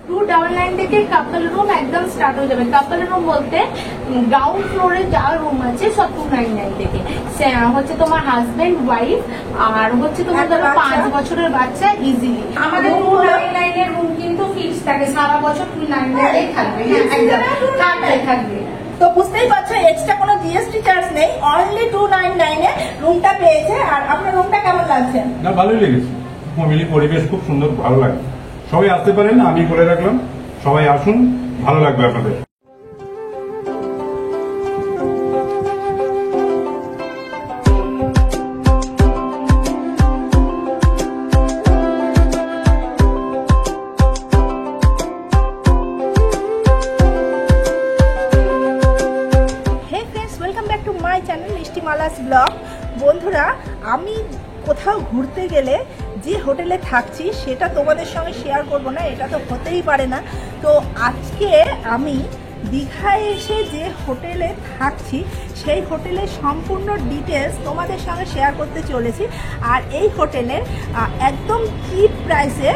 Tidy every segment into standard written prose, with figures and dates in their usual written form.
299 থেকে কাপল রুম একদম স্টার্ট হয়ে যাবে। কাপল রুম বলতে গ্রাউন্ড ফ্লোরে যা রুম আছে সব 299 থেকে হচ্ছে তোমার হাজবেন্ড ওয়াইফ আর হচ্ছে তোমার ধরো 5 বছরের বাচ্চা ইজিলি। আমাদের 299 এর রুম কিন্তু ফিক্স থাকে, সারা বছর 299 থাকবে। একদম থাকবে। তো বুঝতেই পারছো এক্সট্রা কোনো জিএসটি চার্জ নেই, অনলি 299 এ রুমটা পেয়েছে। আর আপনার রুমটা কেমন লাগছে? না, ভালোই লেগেছে। ফ্যামিলি পরিবেশ খুব সুন্দর, ভালো লাগে। সবাই আসতে পারেন, আমি বলে রাখলাম, সবাই আসুন, ভালো লাগবে আপনাদের। ব্লগ। বন্ধুরা, আমি কোথাও ঘুরতে গেলে যে হোটেলে থাকছি সেটা তোমাদের সঙ্গে শেয়ার করব না, এটা তো হতেই পারে না। তো আজকে আমি দীঘায় এসে যে হোটেলে থাকছি সেই হোটেলের সম্পূর্ণ ডিটেলস তোমাদের সঙ্গে শেয়ার করতে চলেছি। আর এই হোটেলের একদম চিপ প্রাইসে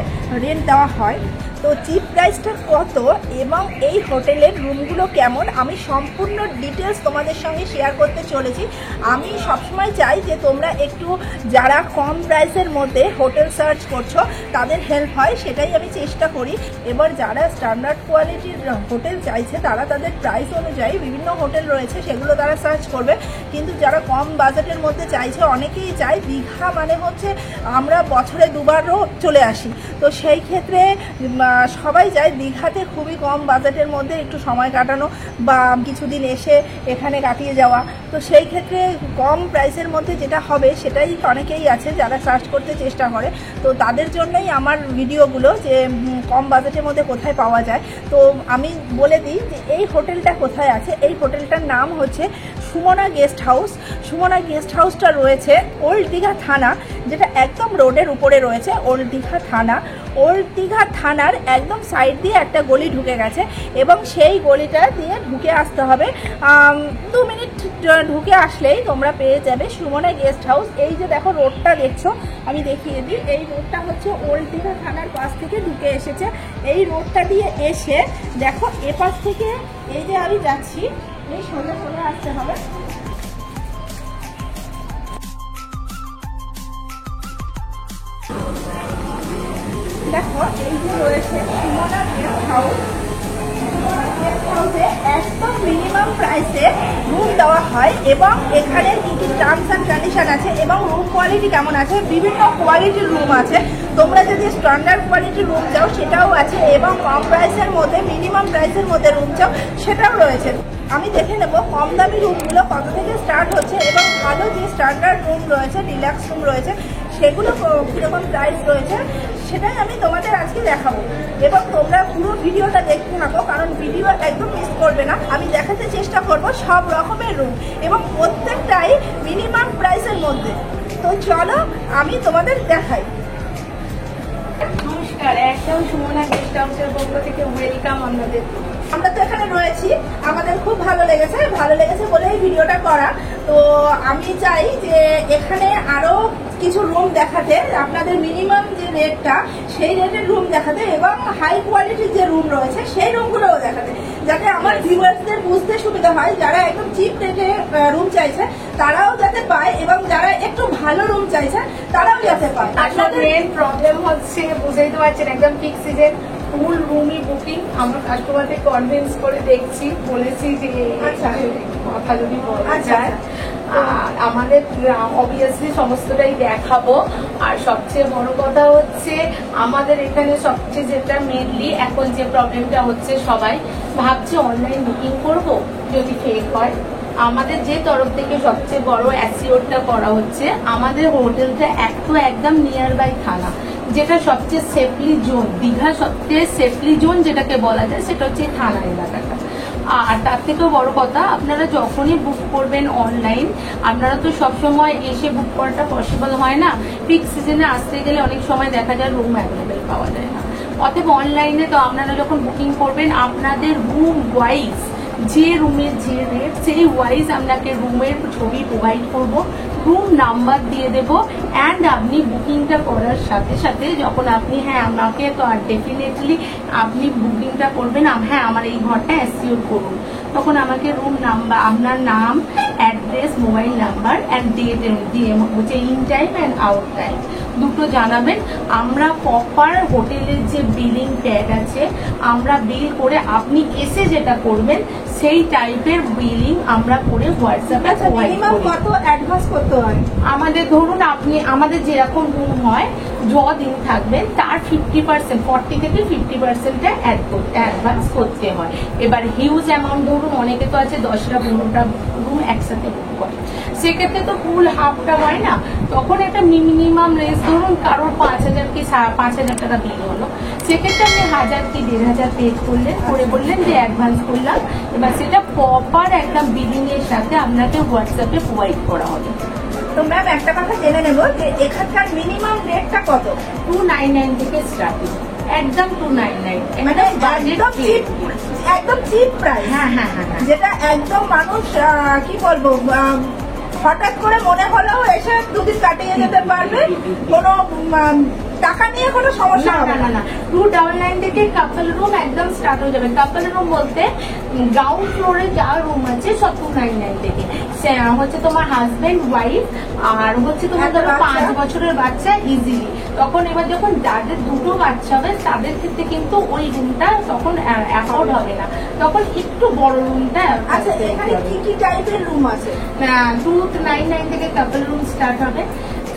রেন্ট দেওয়া হয়। তো চিপ প্রাইসটা কত এবং এই হোটেলের রুমগুলো কেমন আমি সম্পূর্ণ ডিটেলস তোমাদের সঙ্গে শেয়ার করতে চলেছি। আমি সবসময় চাই যে তোমরা একটু যারা কম প্রাইসের মধ্যে হোটেল সার্চ করছো তাদের হেল্প হয়, সেটাই আমি চেষ্টা করি। এবার যারা স্ট্যান্ডার্ড কোয়ালিটির হোটেল চাইছে তারা তাদের প্রাইস অনুযায়ী বিভিন্ন হোটেল রয়েছে সেগুলো তারা সার্চ করবে। কিন্তু যারা কম বাজেটের মধ্যে চাইছে, অনেকেই চায় দীঘা মানে হচ্ছে আমরা বছরে দুবারও চলে আসি, তো সেই ক্ষেত্রে সবাই যায় দীঘাতে খুবই কম বাজেটের মধ্যে একটু সময় কাটানো বা কিছুদিন এসে এখানে কাটিয়ে যাওয়া। তো সেই ক্ষেত্রে কম প্রাইসের মধ্যে যেটা হবে সেটাই অনেকেই আছে যারা সার্চ করতে চেষ্টা করে। তো তাদের জন্যই আমার ভিডিওগুলো যে কম বাজেটের মধ্যে কোথায় পাওয়া যায়। তো আমি বলে দিই যে এই হোটেলটা কোথায় আছে। এই হোটেলটার নাম হচ্ছে Sumana guest house. Sumana guest হাউসটা রয়েছে ওল্ড দীঘা থানা, যেটা একদম রোডের উপরে রয়েছে। ওল্ড দীঘা থানা, ওল্ড দীঘা থানার একদম সাইড দিয়ে একটা গলি ঢুকে গেছে এবং সেই গলিটা দিয়ে ঢুকে আসতে হবে। 2 মিনিট ঢুকে আসলেই তোমরা পেয়ে যাবে সুমনা গেস্ট হাউস। এই যে দেখো রোডটা দেখছো, আমি দেখিয়ে দিই। এই রোডটা হচ্ছে ওল্ড দীঘা থানার পাশ থেকে ঢুকে এসেছে। এই রোডটা দিয়ে এসে দেখো এপাশ থেকে এই যে আমি যাচ্ছি, এই সোজা সোজা আসতে হবে। দেখো এই যে রয়েছে সুমনা গেস্ট হাউস। গেস্ট হাউসে একদম মিনিমাম প্রাইসে রুম দেওয়া হয় এবং এখানে কি কি টার্মস অ্যান্ড কন্ডিশন আছে এবং রুম কোয়ালিটি কেমন আছে, বিভিন্ন কোয়ালিটির রুম আছে। তোমরা যদি স্ট্যান্ডার্ড কোয়ালিটির রুম চাও সেটাও আছে এবং কম প্রাইসের মধ্যে মিনিমাম প্রাইসের মধ্যে রুম চাও সেটাও রয়েছে। আমি দেখে নেব কম দামি রুমগুলো কত থেকে স্টার্ট হচ্ছে এবং ভালো যে স্ট্যান্ডার্ড রুম রয়েছে, রিল্যাক্স রুম রয়েছে, সেগুলো কীরকম প্রাইস রয়েছে সেটাই আমি তোমাদের আজকে দেখাবো। এবং তোমরা পুরো ভিডিওটা দেখতে থাকো, কারণ ভিডিও একদম মিস করবে না। আমি দেখাতে চেষ্টা করব সব রকমের রুম এবং প্রত্যেকটাই মিনিমাম প্রাইসের মধ্যে। তো চলো আমি তোমাদের দেখাই। নমস্কার, একদম সুমনা গেস্ট হাউসের পক্ষ থেকে ওয়েলকাম আপনাদের। আমরা তো এখানে রয়েছি, আমাদের খুব ভালো লেগেছে বলেই ভিডিওটা করা। তো আমি চাই যে এখানে আরো কিছু রুম দেখাতে, আপনাদের মিনিমাম যে রেটটা সেই রেটের রুম দেখাতে এবং হাই কোয়ালিটির যে রুম রয়েছে সেই রুমগুলোও দেখাতে, যাতে আমার ভিউয়ার্সদের বুঝতে সুবিধা হয়। যারা একদম চিপ রেটে রুম চাইছে তারাও যাতে পায় এবং যারা একটু ভালো রুম চাইছে তারাও যাতে পায়। আপনাদের মেন প্রবলেম হচ্ছে, বুঝতেই তো পারছেন, একদম পিক সিজন ফুল রুমই বুকিং। আমরা কাস্টমারদের কনভিন্স করে দেখছি, বলেছি যে কথা যদি বলা যায়। আর আমাদের অবভিয়াসলি সমস্তটাই দেখাবো। আর সবচেয়ে বড় কথা হচ্ছে আমাদের এখানে সবচেয়ে যেটা মেনলি এখন যে প্রবলেমটা হচ্ছে, সবাই ভাবছে অনলাইন বুকিং করব, যদি ফেক হয়। আমাদের যে তরফ থেকে সবচেয়ে বড় অ্যাসিওরটা করা হচ্ছে, আমাদের হোটেলটা একদম নিয়ার বাই থানা, যেটা সবচেয়ে সেফলি জোন। দীঘা সবচেয়ে সেফলি জোন যেটাকে বলা যায় সেটা হচ্ছে থানা এলাকাটা। আর তার থেকেও বড় কথা, আপনারা যখনই বুক করবেন অনলাইন, আপনারা তো সবসময় এসে বুক করাটা পসিবল হয় না। পিক সিজনে আসতে গেলে অনেক সময় দেখা যায় রুম অ্যাভেলেবেল পাওয়া যায় না। অতএব অনলাইনে তো আপনারা যখন বুকিং করবেন, আপনাদের রুম ওয়াইজ যে রুমের যে রেট সেই ওয়াইজ আপনাকে রুমের ছবি প্রোভাইড করব। রুম নাম্বার দিয়ে দেবো। অ্যান্ড আপনি বুকিংটা করার সাথে সাথে যখন আপনি আমাকে তো আর ডেফিনেটলি আপনি বুকিংটা করবেন, হ্যাঁ আমার এই ঘরটা অ্যাসিওর করুন, তখন আমাকে রুম নাম্বার, আপনার নাম, address, mobile number and date দিয়ে হচ্ছে in time and out time দুটো জানাবেন। আমরা প্রপার হোটেলের যে বিলিং ট্যাগ আছে আমরা বিল করে আপনি এসে যেটা করবেন সেই টাইপের বিলিং আমরা করে হোয়াটসঅ্যাপে প্রোভাইড করি। কত অ্যাডভান্স করতে হয়? আমাদের ধরুন আপনি আমাদের যেরকম রুম হয় যদিন থাকবেন তার 50% 40 থেকে 50% অ্যাডভান্স করতে হয়। এবার হিউজ অ্যামাউন্ট ধরুন অনেকে তো আছে 10টা 15টা রুম একসাথে বুক করে, সেক্ষেত্রে তো ফুল হাফটা হয় না, তখন একটা মিনিমাম রেঞ্জ ধরুন কারোর 5,000 কি 5,000 টাকা বিল হলো, সেক্ষেত্রে আপনি 1,000 কি 1,500 পে করলেন, করে বললেন যে অ্যাডভান্স করলাম, এবার সেটা প্রপার একদম বিলিং এর সাথে আপনাকে হোয়াটসঅ্যাপে প্রোভাইড করা হবে। তো ম্যাম একটা কথা জেনে নেব যে এখানকার মিনিমাম রেটটা কত? 299 থেকে স্টার্টিং, একদম 299, মানে একদম চিপ, একদম চিপ প্রাইস। হ্যাঁ হ্যাঁ হ্যাঁ হ্যাঁ। যেটা একদম মানুষ কি বলবো হঠাৎ করে মনে হলেও এসে দুদিন কাটিয়ে যেতে পারবে, কোনো টাকা নিয়ে কোনো সমস্যা হবে না না। 299 থেকে কাপল রুম একদম স্টার্ট হয়ে যাবে। কাপল রুম বলতে গ্রাউন্ড ফ্লোরে যা রুম আছে সব 299 থেকে, হচ্ছে তোমার হাজবেন্ড ওয়াইফ আর হচ্ছে তোমার ধরো 5 বছরের বাচ্চা ইজিলি, তখন এবার যখন যাদের দুটো বাচ্চা হবে তাদের ক্ষেত্রে কিন্তু ওই রুমটা তখন অ্যাফোর্ড হবে না, তখন একটু বড় রুমটা। আচ্ছা এখানে কি কি টাইপের রুম আছে? 299 থেকে কাপল রুম স্টার্ট হবে,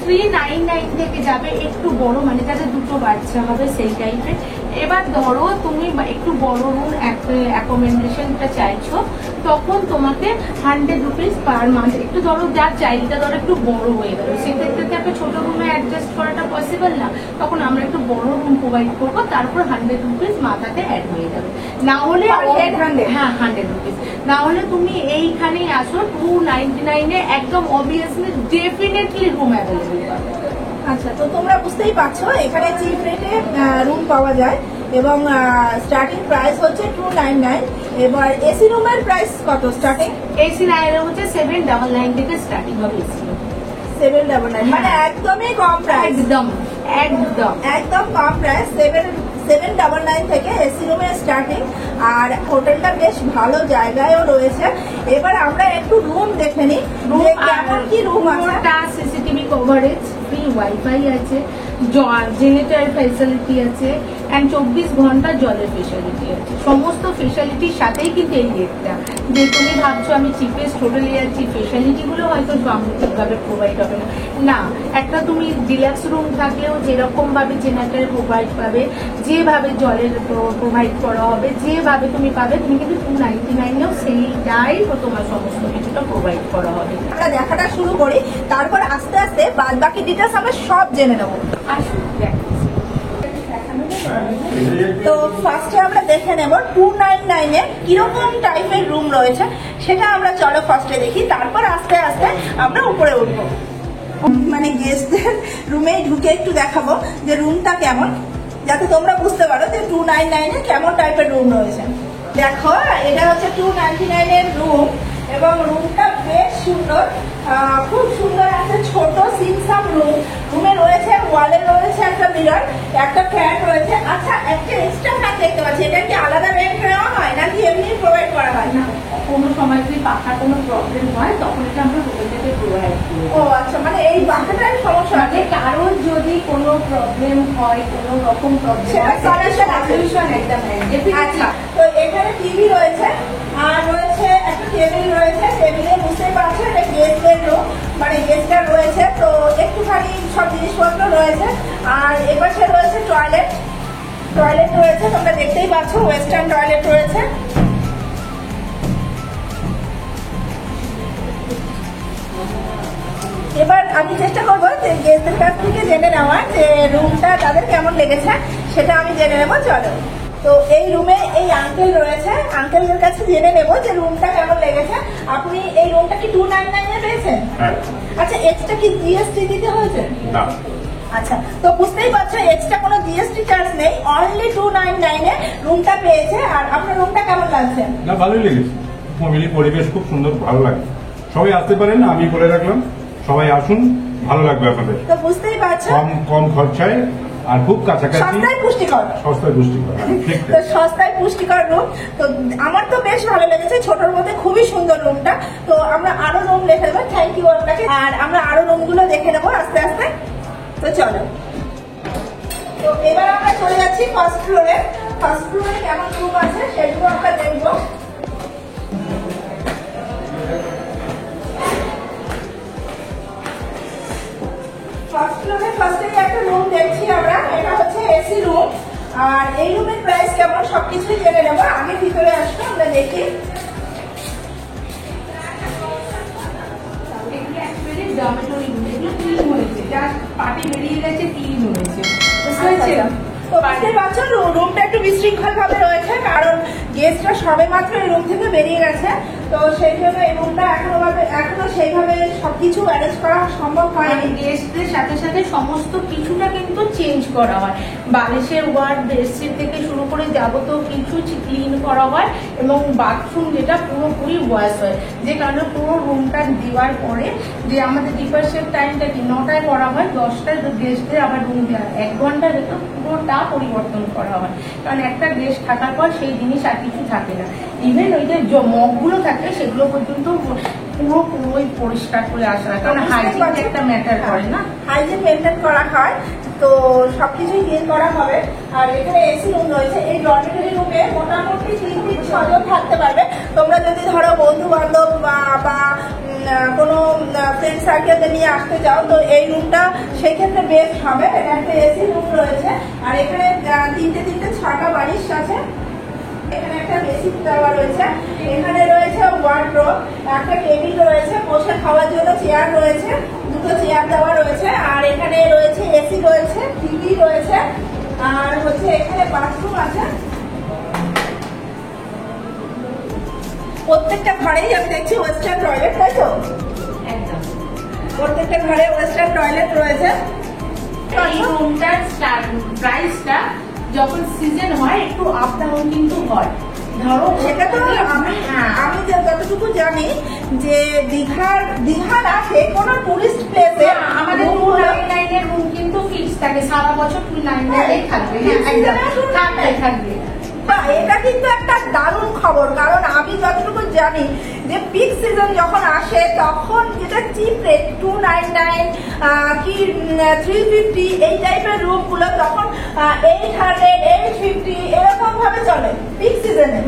399 থেকে যাবে একটু বড়, মানে যাদের দুটো বাচ্চা হবে সেই টাইপের। এবার ধরো তুমি একটু বড় রুম অ্যাকোমোডেশনটা চাইছো, তখন তোমাকে 100 রুপিস পার মান্থ, একটু ধরো যার চাইটা ধরো একটু বড় হয়ে গেল, সেক্ষেত্রে তো একটা ছোট রুমে অ্যাডজাস্ট করাটা পসিবল না, তখন আমরা একটু বড় রুম প্রোভাইড করবো, তারপর 100 রুপিস মাথাতে অ্যাড হয়ে যাবে। না হলে হ্যাঁ 100 রুপিস, না হলে তুমি এইখানেই আসো 299 একদম অবভিয়াসলি ডেফিনেটলি রুম অ্যাভেলেবল পাবে। আচ্ছা তো তোমরা বুঝতেই পারছো এখানে চিপ রেটে রুম পাওয়া যায় এবং স্টার্টিং প্রাইস হচ্ছে 299। এবার এসি রুমের প্রাইস কত স্টার্টিং? এসি নাইনের হচ্ছে 799 থেকে স্টার্টিং হবে এসি রুম। 799 মানে একদমই কম প্রাইস, একদম একদম একদম কম প্রাইস। 799 থেকে এসি রুমের স্টার্টিং। আর হোটেলটা বেশ ভালো জায়গায়ও রয়েছে। এবার আমরা একটু রুম দেখে নিই, কেমন কি রুম আছে। সিসিটিভি কভারেজ, ফ্রি ওয়াইফাই আছে, জেনারেটর ফেসিলিটি আছে, এন্ড 24 ঘন্টা জলের ফেসিলিটি আছে। সমস্ত ফেসিলিটির সাথেই কিন্তু এই রেটটা, যে তুমি ভাবছো আমি চিপেস্ট হোটেলে যাচ্ছি, ফেসিলিটি গুলো হয়তো ঠিকভাবে প্রোভাইড হবে না, না একটা তুমি ডিলাক্স রুম থাকলেও যেরকম ভাবে জেনারেটর প্রোভাইড পাবে, যেভাবে জলের প্রোভাইড করা হবে, যেভাবে তুমি পাবে, তুমি কিন্তু 299-এও সেইটাই তোমার সমস্ত কিছুটা প্রোভাইড করা হবে। আমরা দেখাটা শুরু করি, তারপর আস্তে আস্তে বাদ বাকি ডিটেলস আমরা সব জেনে নেবো। আসুন দেখো। তো ফার্স্টে আমরা দেখে নেব 299 এ কিরকম টাইপের রুম রয়েছে, সেটা আমরা চলো ফার্স্টে দেখি, তারপর আস্তে আস্তে আমরা উপরে উঠবো। মানে গেস্টদের রুমে ঢুকে একটু দেখাবো যে রুমটা কেমন, যাতে তোমরা বুঝতে পারো যে 299 এ কেমন টাইপের রুম রয়েছে। দেখো এটা হচ্ছে 299 এর রুম এবং রুমটা বেশ সুন্দর, খুব সুন্দর একটা ছোট সিমসাম রুম। রুমে রয়েছে ওয়ালে রয়েছে একটা মিরর, একটা ফ্যান রয়েছে। আচ্ছা একটা এক্সট্রা ফ্যান দেখতে পাচ্ছি, এটা কি আলাদা রেন্ট নেওয়া হয় নাকি এমনি প্রোভাইড করা হয়? না, কোনো সময় যদি পাখার কোনো প্রবলেম হয় তখন এটা আমরা হোটেল থেকে প্রোভাইড করি। ও আচ্ছা, মানে এই পাখাটার সমস্যা আছে, কারোর যদি কোনো প্রবলেম হয়, কোনো রকম প্রবলেম হয়, সলিউশন একদম। আচ্ছা তো এখানে টিভি রয়েছে আর রয়েছে একটা টেবিল রয়েছে, টেবিলে বুঝতেই পারছো এটা গেস্টের রুম, মানে গেস্টটা রয়েছে, তো একটুখানি সব জিনিসপত্র রয়েছে। আর এপাশে রয়েছে টয়লেট, টয়লেট রয়েছে, তোমরা দেখতেই পাচ্ছ ওয়েস্টার্ন টয়লেট রয়েছে। এবার আমি চেষ্টা করবো যে গেস্টদের কাছ থেকে জেনে নেওয়া যে রুমটা তাদের কেমন লেগেছে, সেটা আমি জেনে নেবো। চলো, তো এই রুমে এই আঙ্কেল রয়েছে, আঙ্কেলদের কাছে জেনে নেবো যে রুমটা কেমন লেগেছে। আপনি এই রুমটা কি 299 এ পেয়েছেন? আচ্ছা এক্সট্রা কি জিএসটি দিতে হয়েছে? না। আচ্ছা তো বুঝতেই পারছো এক্সট্রা কোনো জিএসটি চার্জ নেই, অনলি 299 এ রুমটা পেয়েছে। আর আপনার রুমটা কেমন লাগছে? না ভালোই লেগেছে, ফ্যামিলি পরিবেশ খুব সুন্দর, ভালো লাগে। সবাই আসতে পারেন, আমি বলে রাখলাম সবাই আসুন, ভালো লাগবে আপনাদের। তো বুঝতেই পারছো, কম খরচায় আর খুব কাছাকাছি, সস্তায় পুষ্টিকর। সস্তায় পুষ্টিকর। তো সস্তায় পুষ্টিকর রুম। তো আমার তো বেশ ভালো লেগেছে, ছোটর মধ্যে খুবই সুন্দর রুমটা। তো আমরা আরো রুম দেখে নেবো, থ্যাংক ইউ আপনাকে। আর আমরা আরো রুম গুলো দেখে নেবো আস্তে আস্তে। তো চলো, তো এবার আমরা চলে যাচ্ছি ফার্স্ট ফ্লোরে। ফার্স্ট ফ্লোরে কেমন রুম আছে সেগুলো আমরা দেখবো। ফার্স্ট ফ্লোরে ফার্স্টে একটা রুম দেখছি আমরা, এটা হচ্ছে এসি রুম। আর এই রুমের প্রাইস কেমন সবকিছুই জেনে নেবো। আগে ভিতরে আসবো, আমরা দেখি। ডরমেটরি রুম, এগুলো ক্লিন হয়েছে, জাস্ট পাটি বেরিয়ে গেছে, ক্লিন হয়েছে। তো বুঝতে পারছো রুমটা একটু বিশৃঙ্খল ভাবে রয়েছে, কারণ গেস্টরা সবে মাত্র এই রুম থেকে বেরিয়ে গেছে। তো সেই জন্য এই রুমটা এখনো সেইভাবে সবকিছু অ্যারেঞ্জ করা সম্ভব হয়নি। গেস্টদের সাথে সাথে সমস্ত কিছুটা কিন্তু চেঞ্জ করা হয়, বালিশের ওয়ার্ড, বেডশিট থেকে শুরু করে যাবতীয় কিছু ক্লিন করা হয়, এবং বাথরুম যেটা পুরোপুরি ওয়াশ হয়। যে কারণে পুরো রুমটা দেওয়ার পরে যে আমাদের ডিপার্চার টাইমটা কি 9টায় করা হয়, 10টায় গেস্টদের আবার রুম দেওয়া 1 ঘন্টার ভেতর পুরোটা পরিবর্তন করা হয়। কারণ একটা গেস্ট থাকার পর সেই জিনিস আর কিছু থাকে না। ইভেন ওই যে মগগুলো থাকে সেগুলো পর্যন্ত পুরোই পরিষ্কার করে আসা হয়, কারণ হাইজিন একটা ম্যাটার করে না, হাইজিন মেনটেন করা হয়। তো সবকিছুই ক্লিন করা হবে। আর এখানে এসি রুম রয়েছে। এই ডরমেটরি রুমে মোটামুটি 3 থেকে 6 জন থাকতে পারবে। তোমরা যদি ধরো বন্ধু বান্ধব বা কোনো ফ্রেন্ড সার্কেলদের নিয়ে আসতে চাও, তো এই রুমটা সেই ক্ষেত্রে বেস্ট হবে। এটা একটা এসি রুম রয়েছে। আর এখানে 6টা বালিশ আছে। এখানে একটা বেসিক দেওয়া রয়েছে। এখানে রয়েছে ওয়ার্ডরোব, একটা টেবিল রয়েছে, বসে খাওয়ার জন্য চেয়ার রয়েছে, 2টো চেয়ার দেওয়া রয়েছে। আর এখানে রয়েছে এসি রয়েছে, টিভি রয়েছে। আর হচ্ছে এখানে বাথরুম আছে। প্রত্যেকটা ঘরেই আমি দেখছি ওয়েস্টার্ন টয়লেট, তাই তো? একদম প্রত্যেকটা ঘরে ওয়েস্টার্ন টয়লেট রয়েছে। এই রুমটার প্রাইসটা যখন সিজন হয় একটু আপ ডাউন কিন্তু হয়। ধরো সেটা তো আমি যতটুকু জানি যে দীঘা না যে কোনো টুরিস্ট প্লেসে আমাদের 299 এর রুম কিন্তু ফিক্স থাকে, সারা বছর 299 থাকবে। থাকবে। এটা কিন্তু একটা দারুণ খবর, কারণ আমি যতটুকু জানি যে পিক সিজন যখন আসে তখন যেটা চিপ রেট 299 কি 350 এই টাইপের রুম গুলো তখন 800 850 এরকম ভাবে চলে পিক সিজনে।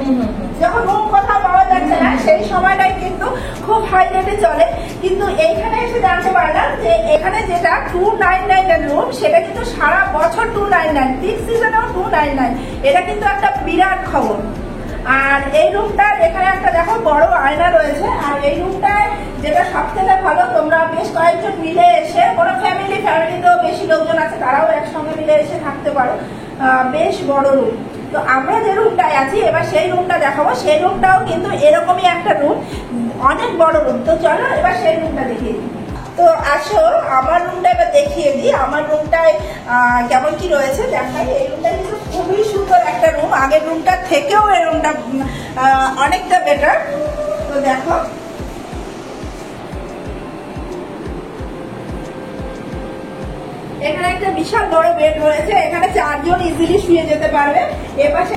যখন রুম কোথাও পাওয়া যাচ্ছে না সেই সময়টাই কিন্তু খুব হাই রেটে চলে। কিন্তু এইখানে এসে জানতে পারলাম যে এখানে যেটা 299 এর রুম সেটা কিন্তু সারা বছর 299, পিক সিজনেও 299। এটা কিন্তু একটা বিরাট খবর। আর এই রুমটার এখানে একটা দেখো বড় আয়না রয়েছে। আর এই রুমটায় যেটা সব থেকে ভালো, তোমরা বেশ কয়েকজন মিলে এসে, কোনো ফ্যামিলিতেও বেশি লোকজন আছে তারাও একসঙ্গে মিলে এসে থাকতে পারো। বেশ বড় রুম। তো আমরা যে রুমটায় আছি এবার সেই রুমটা দেখাবো। সেই রুমটাও কিন্তু এরকমই একটা রুম, অনেক বড় রুম। তো চলো এবার সেই রুমটা দেখিয়ে দিই। তো আসো আমার রুমটা এবার দেখিয়ে দিই। আমার রুমটায় কেমন কি রয়েছে দেখাই। এই রুমটা কিন্তু খুবই সুন্দর একটা রুম, আগের রুমটার থেকেও এই রুমটা অনেকটা বেটার। তো দেখো এখানে একটা বিশাল বড় বেড রয়েছে। এখানে 4 জন ইজিলি শুয়ে যেতে পারবে। এপাশে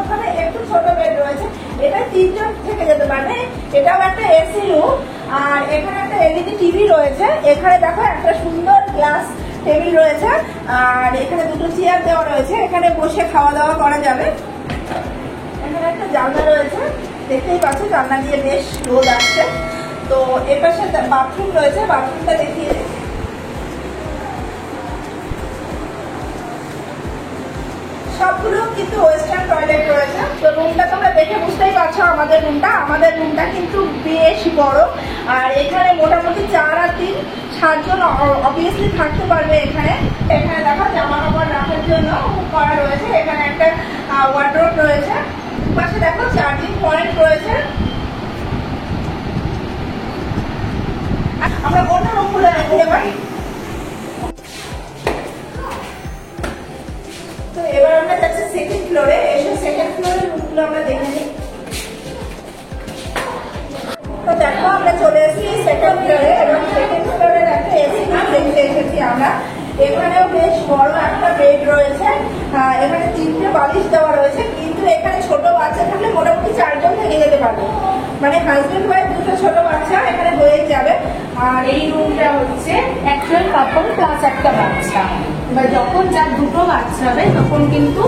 ওখানে একটু ছোট বেড রয়েছে, এটা 3 জন থেকে যেতে পারবে। এটাও একটা এসি রুম। আর এখানে একটা এলইডি টিভি রয়েছে। এখানে দেখো একটা সুন্দর গ্লাস টেবিল রয়েছে। আর এখানে 2টো চেয়ার দেওয়া রয়েছে, এখানে বসে খাওয়া দাওয়া করা যাবে। এখানে একটা জানলা রয়েছে, দেখতেই পাচ্ছ জানলা দিয়ে বেশ রোদ আসছে। তো এপাশে বাথরুম রয়েছে, বাথরুমটা দেখিয়ে দিই। সবগুলো কিন্তু ওয়েস্টার্ন টয়লেট রয়েছে। তো রুমটা তোমরা দেখে বুঝতেই পারছো আমাদের রুমটা কিন্তু বেশ বড়। আর এখানে মোটামুটি 4 আর 3 7 জন অবভিয়াসলি থাকতে পারবে এখানে। এখানে দেখো জামা কাপড় রাখার জন্য করা রয়েছে। এখানে একটা ওয়ার্ডরোব রয়েছে। পাশে দেখো চার্জিং পয়েন্ট রয়েছে। আমরা অন্য রুমগুলো দেখে যাবো। তো এবার আমরা যাচ্ছি সেকেন্ড ফ্লোরে। এসে সেকেন্ড ফ্লোরের রুমগুলো আমরা দেখে নিই। তো দেখো আমরা চলে এসেছি সেকেন্ড ফ্লোরে এবং সেকেন্ড ফ্লোরে এখানেও বেশ বড় একটা বেড রয়েছে, এখানে 3টে বালিশ দেওয়া রয়েছে, কিন্তু এখানে ছোট বাচ্চা থাকলে মোটামুটি 4 জন থেকে যেতে পারবে, মানে হাজবেন্ড ওয়াইফ 2টো ছোট বাচ্চা এখানে হয়ে যাবে। আর এই রুমটা হচ্ছে অ্যাকচুয়াল কাপল প্লাস একটা বাচ্চা, এবার যখন যার 2টো বাচ্চা হবে তখন কিন্তু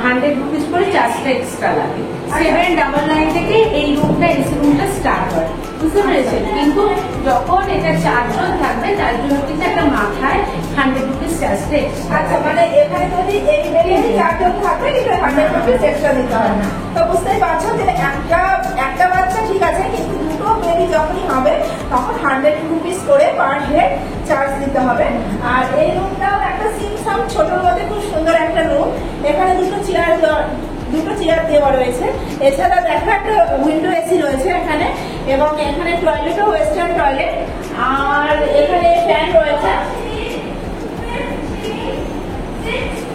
100 রুপিস করে চার্জটা এক্সট্রা লাগে। 799 থেকে এই রুমটা এসি রুমটা স্টার্ট হয়, বুঝতে পেরেছেন? কিন্তু যখন এটা 4 জন থাকবে তার জন্য কিন্তু একটা মাথায় 100 রুপিস চার্জটা এক্সট্রা। আচ্ছা, মানে এখানে যদি এই বেডে 4 জন থাকবে এটা 100 রুপিস এক্সট্রা দিতে হবে। তো বুঝতেই পারছো যে একটা বাচ্চা ঠিক আছে, কিন্তু 2টো বেবি যখনই হবে তখন 100 রুপিস করে পার হেড চার্জ দিতে হবে। আর এই রুমটাও একটা সিমসাম ছোটর মধ্যে খুব সুন্দর একটা রুম, এখানে 2টো চেয়ার দেওয়া রয়েছে। এছাড়া দেখো একটা উইন্ডো এসি রয়েছে এখানে, এবং এখানে টয়লেটও ওয়েস্টার্ন টয়লেট, আর এখানে ফ্যান রয়েছে।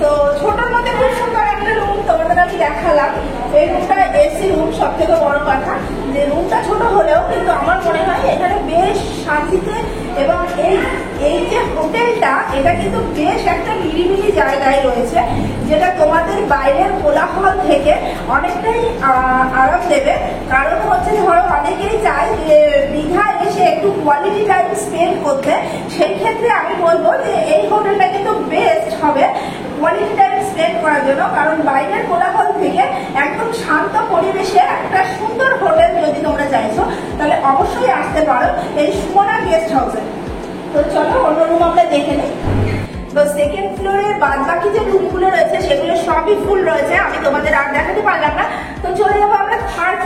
তো ছোটর মধ্যে খুব সুন্দর একটা রুম তোমাদের আমি দেখালাম। এই রুমটা এসি রুম, সব থেকে বড় কথা যে রুমটা ছোট হলেও কিন্তু আমার মনে হয় এখানে বেশ শান্তিতে, এবং এই যে হোটেলটা এটা কিন্তু বেশ একটা নিরিবিলি জায়গায় রয়েছে, যেটা তোমাদের বাইরের কোলাহল থেকে অনেকটাই আরাম দেবে। কারণ হচ্ছে ধরো অনেকেই চায় যে দীঘা এসে একটু কোয়ালিটি টাইম স্পেন্ড করতে, সেই ক্ষেত্রে আমি বলবো যে এই হোটেলটা কিন্তু বেস্ট হবে কোয়ালিটি টাইম স্পেন্ড করার জন্য। কারণ বাইরের কোলাহল থেকে একদম শান্ত পরিবেশে একটা সুন্দর হোটেল যদি তোমরা চাইছো তাহলে অবশ্যই আসতে পারো এই সুমনা গেস্ট হাউসে। তো চলো অন্য রুম আমরা দেখে নিই। তো সেকেন্ড ফ্লোরে বাদ বাকি যে রুমগুলো রয়েছে সেগুলো সবই ফুল রয়েছে, আমি তোমাদের আর দেখাতে পারলাম না। তো চলে যাবো আমরা থার্ড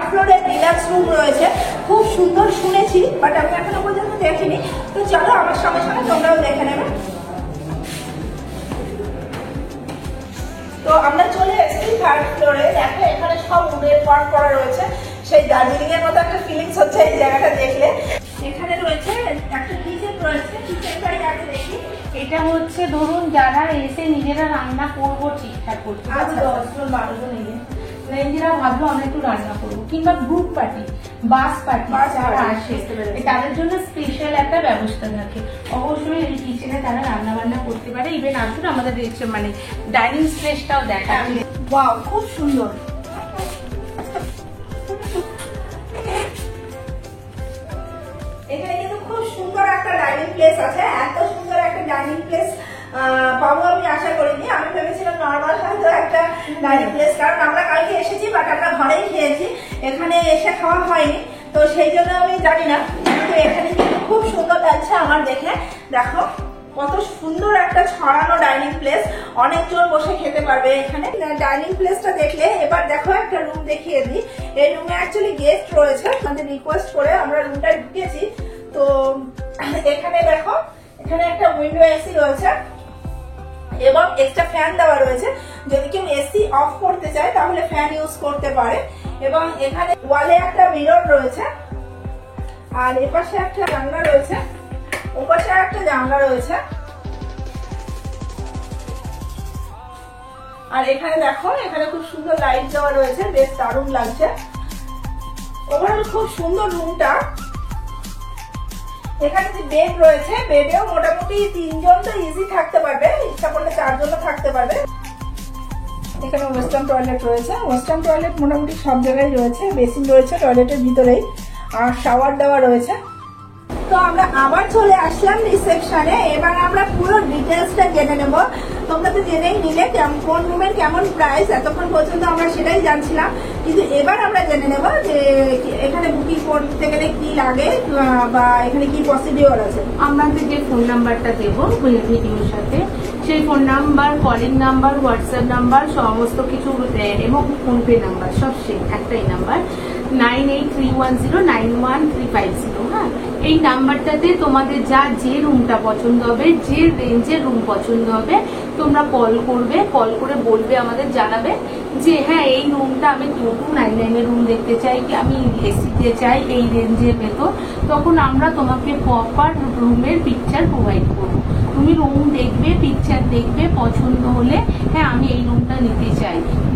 ফ্লোরে ডিলাক্স রুম রয়েছে, খুব সুন্দর শুনেছি, বাট আমি এখনো পর্যন্ত দেখিনি। তো চলো আমার সঙ্গে সঙ্গে তোমরাও দেখে নেবে। তো আমরা চলে এসেছি থার্ড ফ্লোরে। দেখো এখানে সব উডের ওয়ার্ক করা রয়েছে, সেই দার্জিলিং এর মতো একটা ফিলিংস হচ্ছে এই জায়গাটা দেখলে। এখানে রয়েছে একটা কিচেন রয়েছে, কিচেনটাই আগে দেখি। এটা হচ্ছে ধরুন যারা এসে নিজেরা রান্না করবো ঠিকঠাক করতে, আচ্ছা, 10 জন 12 জন নিজেরা ভাবলো আমরা একটু রান্না করবো, কিংবা গ্রুপ পার্টি, বাস পার্টি যারা আসে তাদের জন্য স্পেশাল একটা ব্যবস্থা থাকে। অবশ্যই এই কিচেনে তারা রান্না বান্না করতে পারে। ইভেন আসুন আমাদের মানে ডাইনিং স্পেসটাও দেখা। ওয়াও, খুব সুন্দর। এখানে কিন্তু খুব সুন্দর একটা ডাইনিং প্লেস আছে, এত সুন্দর একটা ডাইনিং প্লেস পাবো আমি আশা করিনি। আমি ভেবেছিলাম নর্মাল হয়তো একটা ডাইনিং প্লেস, কারণ আমরা কালকে এসেছি বাট আমরা ঘরেই খেয়েছি, এখানে এসে খাওয়া হয়নি, তো সেই জন্য আমি জানি না। কিন্তু এখানে কিন্তু খুব সুন্দর লাগছে আমার দেখে। দেখো কত সুন্দর একটা ছড়ানো ডাইনিং প্লেস, অনেকজন বসে খেতে পারবে এখানে। ডাইনিং প্লেসটা দেখলে এবার দেখো একটা রুম দেখিয়ে দিই। এই রুমে অ্যাকচুয়ালি গেস্ট রয়েছে, আমাদের রিকোয়েস্ট করে আমরা রুমটায় ঢুকেছি। তো এখানে দেখো, এখানে একটা উইন্ডো এসি রয়েছে এবং এক্সট্রা ফ্যান দেওয়া রয়েছে, যদি কেউ এসি অফ করতে চায় তাহলে ফ্যান ইউজ করতে পারে। এবং এখানে ওয়ালে একটা মিরর রয়েছে, আর এপাশে একটা জানলা রয়েছে, ওপাশে একটা জানলা রয়েছে। আর এখানে দেখো, এখানে খুব সুন্দর লাইট দেওয়া রয়েছে, বেশ দারুণ লাগছে। ওভারঅল খুব সুন্দর রুমটা। এখানে যে বেড রয়েছে, বেডেও মোটামুটি 3 জন তো ইজি থাকতে পারবে, ইচ্ছা করলে 4 জনও থাকতে পারবে। এখানে ওয়েস্টার্ন টয়লেট রয়েছে, ওয়েস্টার্ন টয়লেট মোটামুটি সব জায়গায় রয়েছে, বেসিন রয়েছে টয়লেটের ভিতরেই, আর শাওয়ার দেওয়া রয়েছে। তো আমরা আবার চলে আসলাম রিসেপশনে। এবার আমরা পুরো ডিটেলসটা জেনে নেব। তোমরা তো জেনেই নিলে কোন রুমের কেমন প্রাইস, এতক্ষণ পর্যন্ত আমরা সেটাই জানছিলাম, কিন্তু এবার আমরা জেনে নেব যে এখানে বুকিং করতে গেলে কি লাগে বা এখানে কি প্রসিডিওর আছে। আমাদের যে ফোন নাম্বারটা দেবো ভিডিওর সাথে, সেই phone number, calling number, WhatsApp number সমস্ত কিছু, এবং ফোনপে নাম্বার সব সেম একটাই নাম্বার, 9831091350। হ্যাঁ, এই নাম্বারটাতে তোমাদের যে রুমটা পছন্দ হবে, যে রেঞ্জের রুম পছন্দ হবে, তোমরা কল করবে, কল করে বলবে, আমাদের জানাবে যে হ্যাঁ এই রুমটা আমি 2299 এর রুম দেখতে চাই, কি আমি এসিতে চাই এই রেঞ্জের ভেতর। তখন আমরা তোমাকে প্রপার রুমের পিকচার প্রোভাইড করবো। তুমি রুম দেখবে, পিকচার দেখবে, পছন্দ হলে হ্যাঁ আমি এই রুমটা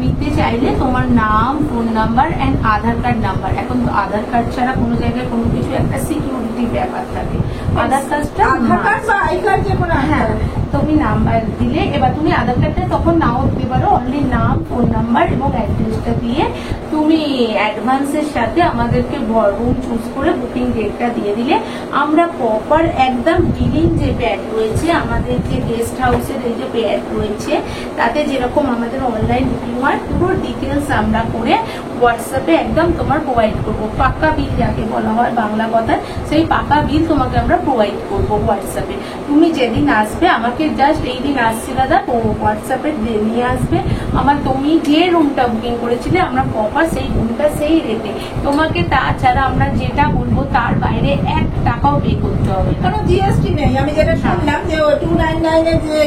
নিতে চাইলে তোমার নাম, phone number and Aadhaar card number. এখন তো আধার কার্ড ছাড়া কোনো জায়গায় কোনো কিছু একটা সিকিউরিটি ব্যাপার থাকে, আধার কার্ডটা আধার কার্ড বা আই কার্ড যে কোনো হ্যাঁ, তুমি নাম্বার দিলে এবার তুমি আধার কার্ডটা তখন নাও দিতে পারো, অনলি নাম, ফোন নাম্বার এবং অ্যাড্রেসটা দিয়ে তুমি অ্যাডভান্সের সাথে আমাদেরকে রুম চুজ করে বুকিং ডেটটা দিয়ে দিলে আমরা প্রপার একদম বিলিং যে প্যাড রয়েছে, আমাদের যে গেস্ট হাউসের এই যে প্যাড রয়েছে, তাতে যেরকম আমাদের অনলাইন বুকিং হয় পুরো ডিটেলস আমরা করে হোয়াটসঅ্যাপে একদম তোমার প্রোভাইড করবো। পাকা বিল যাকে বলা হয় বাংলা কথায়, সেই পাকা বিল তোমাকে আমরা প্রোভাইড করবো হোয়াটসঅ্যাপে। তুমি যেদিন আসবে আমাকে জাস্ট এই দিন আসছে দাদা হোয়াটসঅ্যাপে নিয়ে আসবে আমার, তুমি যে রুমটা বুকিং করেছিলে আমরা প্রপার সেই রুমটা সেই রেটে তোমাকে, তাছাড়া আমরা যেটা বলবো তার বাইরে 1 টাকাও পে করতে হবে। কোনো জিএসটি নেই। আমি যেটা শুনলাম যে 299 এর যে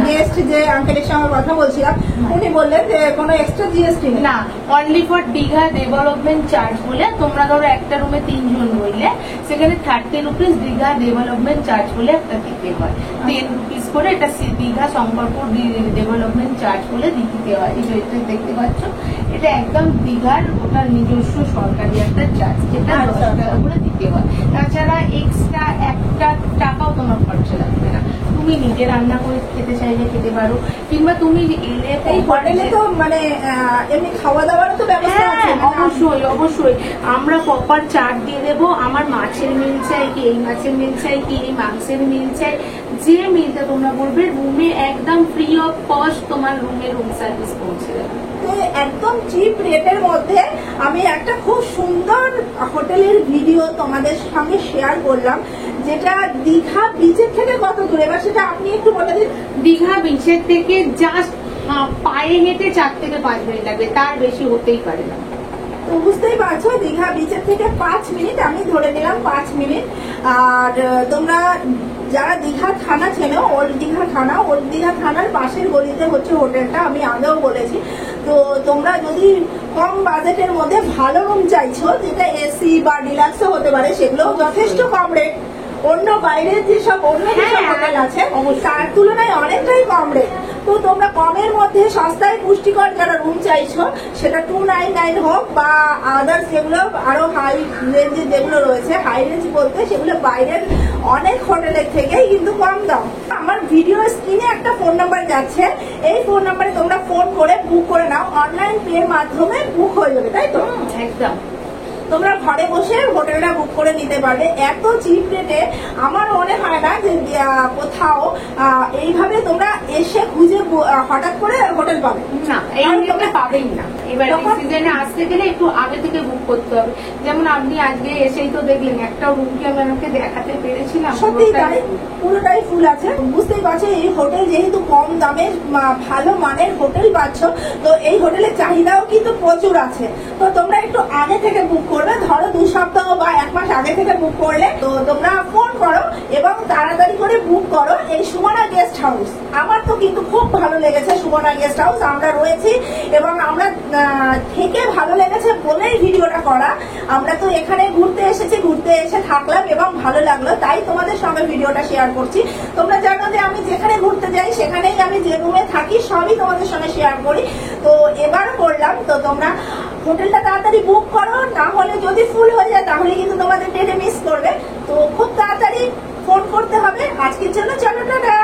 গেস্ট যে আঙ্কেলের সঙ্গে কথা বলছিলাম, উনি বললেন যে কোনো এক্সট্রা জিএসটি নেই। না, only for Digha development charge বলে, তোমরা ধরো একটা রুমে 3 জন রইলে সেখানে 30 রুপিস দীঘা ডেভেলপমেন্ট চার্জ বলে একটা দিতে হয়, 10 রুপিস করে এটা দীঘা শঙ্করপুর ডেভেলপমেন্ট চার্জ বলে দিতে হয়। এই যে এটা দেখতে পাচ্ছ, এটা একদম দীঘার ওটা নিজস্ব সরকারি একটা চার্জ, যেটা 10 টাকা করে দিতে হয়। তাছাড়া এক্সট্রা 1 টাকাও তোমার খরচা লাগবে না, তুমি নিজে রান্না করে খেতে চাইলে খেতে পারো, কিংবা তুমি এলে এই হোটেলে তো মানে এমনি খাওয়া দাওয়ারও তো ব্যবস্থা আছে। অবশ্যই অবশ্যই আমরা প্রপার চার্ট দিয়ে দেবো, আমার মাছের মিল চাই কি, এই মাছের মিল চাই কি, এই মাংসের মিল চাই, যে মিলটা তোমরা বলবে রুমে একদম ফ্রি অফ কস্ট তোমার রুমে রুম সার্ভিস পৌঁছে দেবে। একদম চিপ রেটের মধ্যে আমি একটা খুব সুন্দর হোটেলের ভিডিও তোমাদের সঙ্গে শেয়ার করলাম, যেটা দীঘা বিচের থেকে কত দূরে, এবার সেটা আপনি একটু বলে দিন। দীঘা বিচের থেকে জাস্ট পায়ে হেঁটে 4 থেকে 5 মিনিট লাগবে, তার বেশি হতেই পারে না। তো বুঝতেই পারছো দীঘা বিচের থেকে 5 মিনিট, আমি ধরে নিলাম 5 মিনিট। আর তোমরা যারা দীঘা থানা চেনো, ওল্ড দীঘা থানা, ওল্ড দীঘা থানার পাশের গলিতে হচ্ছে হোটেলটা, আমি আগেও বলেছি। তো তোমরা যদি কম বাজেটের মধ্যে ভালো রুম চাইছো, যেটা এসি বা ডিলাক্সও হতে পারে, সেগুলো যথেষ্ট কম রেট, অন্য বাইরের যেসব অন্য যেসব হোটেল আছে তার তুলনায় অনেকটাই কম রেট। তো তোমরা কমের মধ্যে সস্তায় পুষ্টিকর যারা রুম চাইছো, সেটা 299 হোক বা আদার্স যেগুলো আরো হাই রেঞ্জের যেগুলো রয়েছে, হাই রেঞ্জ বলতে সেগুলো বাইরের অনেক হোটেলের থেকেই কিন্তু কম দাম। আমার ভিডিও স্ক্রিনে একটা ফোন নাম্বার যাচ্ছে, এই ফোন নাম্বারে তোমরা ফোন করে বুক করে নাও, অনলাইন পের মাধ্যমে বুক হয়ে যাবে, তাই তো? একদম তোমরা ঘরে বসে হোটেলটা বুক করে নিতে পারবে এত চিপ রেটে। আমার মনে হয় না যে কোথাও এইভাবে তোমরা এসে খুঁজে হঠাৎ করে হোটেল পাবে না, এই তোমরা পাবেই না। এবার সিজনে আসতে গেলে একটু আগে থেকে বুক করতে হবে। যেমন আপনি আজকে এসেই তো দেখলেন একটা রুম কি আমি আমাকে দেখাতে পেরেছিলাম, সত্যি তাই, পুরোটাই ফুল আছে। বুঝতেই পারছো এই হোটেল যেহেতু কম দামে ভালো মানের হোটেল পাচ্ছ, তো এই হোটেলের চাহিদাও কিন্তু প্রচুর আছে। তো তোমরা একটু আগে থেকে বুক করবে, ধরো 2 সপ্তাহ বা 1 মাস আগে থেকে বুক করলে তো তোমরা ফোন করো এবং তাড়াতাড়ি করে বুক করো এই সুমনা গেস্ট হাউস। আমার তো কিন্তু খুব ভালো লেগেছে সুমনা গেস্ট হাউস, আমরা রয়েছি এবং আমরা থেকে ভালো লেগেছে বলেই ভিডিওটা করা। আমরা তো এখানে ঘুরতে এসেছি, ঘুরতে এসে থাকলাম এবং ভালো লাগলো, তাই তোমাদের সঙ্গে ভিডিওটা শেয়ার করছি। তোমরা জানো যে আমি যেখানে ঘুরতে যাই সেখানেই আমি যে রুমে থাকি সবই তোমাদের সঙ্গে শেয়ার করি। তো এবার করলাম, তো তোমরা হোটেলটা তাড়াতাড়ি বুক করো, না হলে যদি ফুল হয়ে যায় তাহলে কিন্তু তোমাদের ডেটে মিস করবে। তো খুব তাড়াতাড়ি ফোন করতে হবে। আজকের জন্য চলো টাটা।